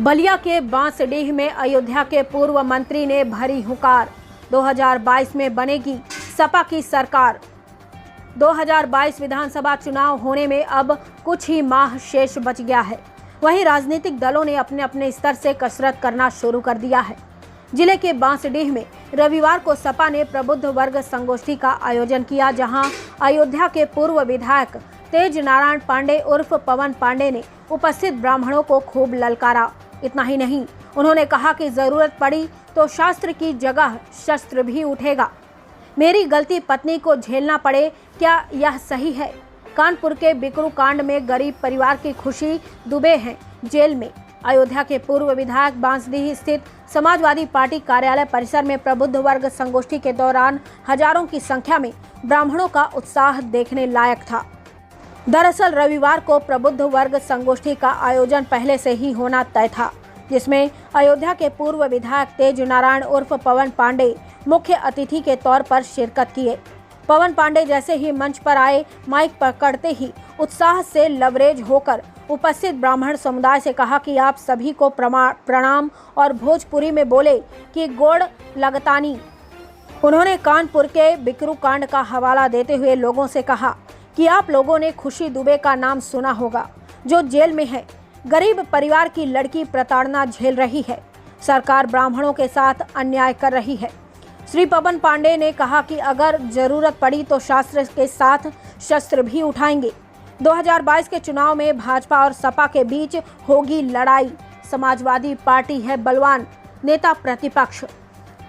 बलिया के बांसडीह में अयोध्या के पूर्व मंत्री ने भरी हुंकार। 2022 में बनेगी सपा की सरकार। 2022 विधानसभा चुनाव होने में अब कुछ ही माह शेष बच गया है। वहीं राजनीतिक दलों ने अपने अपने स्तर से कसरत करना शुरू कर दिया है। जिले के बांसडीह में रविवार को सपा ने प्रबुद्ध वर्ग संगोष्ठी का आयोजन किया, जहां अयोध्या के पूर्व विधायक तेज नारायण पांडे उर्फ पवन पांडे ने उपस्थित ब्राह्मणों को खूब ललकारा। इतना ही नहीं, उन्होंने कहा कि जरूरत पड़ी तो शास्त्र की जगह शस्त्र भी उठेगा। मेरी गलती पत्नी को झेलना पड़े, क्या यह सही है? कानपुर के बिकरू कांड में गरीब परिवार की खुशी दुबे हैं जेल में। अयोध्या के पूर्व विधायक बांसडीह स्थित समाजवादी पार्टी कार्यालय परिसर में प्रबुद्ध वर्ग संगोष्ठी के दौरान हजारों की संख्या में ब्राह्मणों का उत्साह देखने लायक था। दरअसल रविवार को प्रबुद्ध वर्ग संगोष्ठी का आयोजन पहले से ही होना तय था, जिसमें अयोध्या के पूर्व विधायक तेज नारायण उर्फ पवन पांडे मुख्य अतिथि के तौर पर शिरकत किए। पवन पांडे जैसे ही मंच पर आए, माइक पकड़ते ही उत्साह से लवरेज होकर उपस्थित ब्राह्मण समुदाय से कहा कि आप सभी को प्रणाम और भोजपुरी में बोले कि गोड़ लगतानी। उन्होंने कानपुर के बिकरू कांड का हवाला देते हुए लोगों से कहा कि आप लोगों ने खुशी दुबे का नाम सुना होगा, जो जेल में है। गरीब परिवार की लड़की प्रताड़ना झेल रही है। सरकार ब्राह्मणों के साथ अन्याय कर रही है। श्री पवन पांडे ने कहा कि अगर जरूरत पड़ी तो शास्त्र के साथ शस्त्र भी उठाएंगे। 2022 के चुनाव में भाजपा और सपा के बीच होगी लड़ाई। समाजवादी पार्टी है बलवान, नेता प्रतिपक्ष।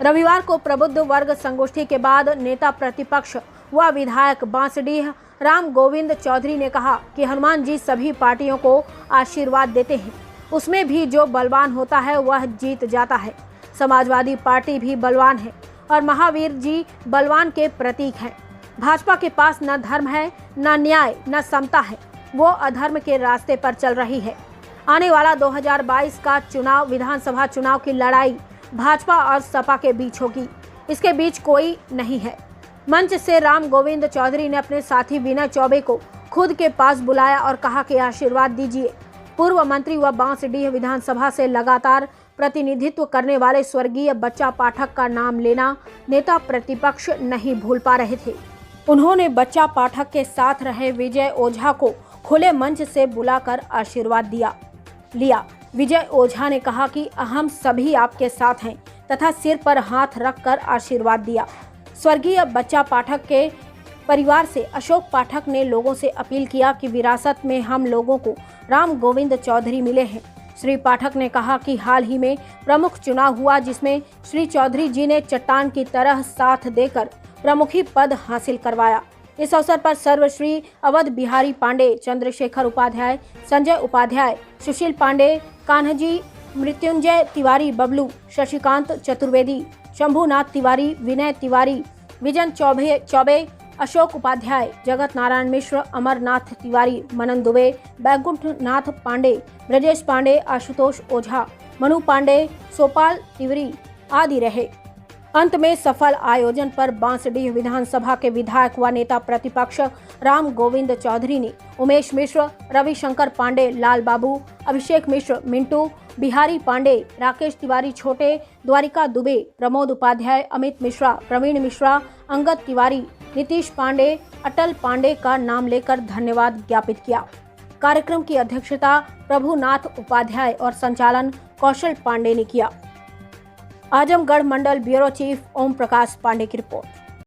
रविवार को प्रबुद्ध वर्ग संगोष्ठी के बाद नेता प्रतिपक्ष व विधायक बांसडीह राम गोविंद चौधरी ने कहा कि हनुमान जी सभी पार्टियों को आशीर्वाद देते हैं, उसमें भी जो बलवान होता है वह जीत जाता है। समाजवादी पार्टी भी बलवान है और महावीर जी बलवान के प्रतीक हैं। भाजपा के पास न धर्म है, न न्याय, न समता है। वो अधर्म के रास्ते पर चल रही है। आने वाला 2022 का चुनाव विधानसभा चुनाव की लड़ाई भाजपा और सपा के बीच होगी। इसके बीच कोई नहीं है। मंच से राम गोविंद चौधरी ने अपने साथी विनय चौबे को खुद के पास बुलाया और कहा कि आशीर्वाद दीजिए। पूर्व मंत्री व बांसडीह विधानसभा से लगातार प्रतिनिधित्व करने वाले स्वर्गीय बच्चा पाठक का नाम लेना नेता प्रतिपक्ष नहीं भूल पा रहे थे। उन्होंने बच्चा पाठक के साथ रहे विजय ओझा को खुले मंच से बुलाकर आशीर्वाद लिया। विजय ओझा ने कहा कि हम सभी आपके साथ हैं तथा सिर पर हाथ रखकर आशीर्वाद दिया। स्वर्गीय बच्चा पाठक के परिवार से अशोक पाठक ने लोगों से अपील किया कि विरासत में हम लोगों को राम गोविंद चौधरी मिले हैं। श्री पाठक ने कहा कि हाल ही में प्रमुख चुनाव हुआ, जिसमें श्री चौधरी जी ने चट्टान की तरह साथ देकर प्रमुखी पद हासिल करवाया। इस अवसर पर सर्वश्री अवध बिहारी पांडे, चंद्रशेखर उपाध्याय, संजय उपाध्याय, सुशील पांडे, कान्हजी, मृत्युंजय तिवारी, बबलू, शशिकांत चतुर्वेदी, शंभुनाथ तिवारी, विनय तिवारी, विजन चौबे, अशोक उपाध्याय, जगत नारायण मिश्र, अमरनाथ तिवारी, मनन दुबे, बैकुंठ नाथ पांडे, ब्रजेश पांडे, आशुतोष ओझा, मनु पांडे, सोपाल तिवारी आदि रहे। अंत में सफल आयोजन पर बांसडीह विधानसभा के विधायक व नेता प्रतिपक्ष राम गोविंद चौधरी ने उमेश मिश्र, रविशंकर पांडे, लाल बाबू, अभिषेक मिश्र, मिंटू, बिहारी पांडे, राकेश तिवारी, छोटे, द्वारिका दुबे, प्रमोद उपाध्याय, अमित मिश्रा, प्रवीण मिश्रा, अंगद तिवारी, नीतीश पांडे, अटल पांडे का नाम लेकर धन्यवाद ज्ञापित किया। कार्यक्रम की अध्यक्षता प्रभुनाथ उपाध्याय और संचालन कौशल पांडे ने किया। आजमगढ़ मंडल ब्यूरो चीफ ओम प्रकाश पांडे की रिपोर्ट।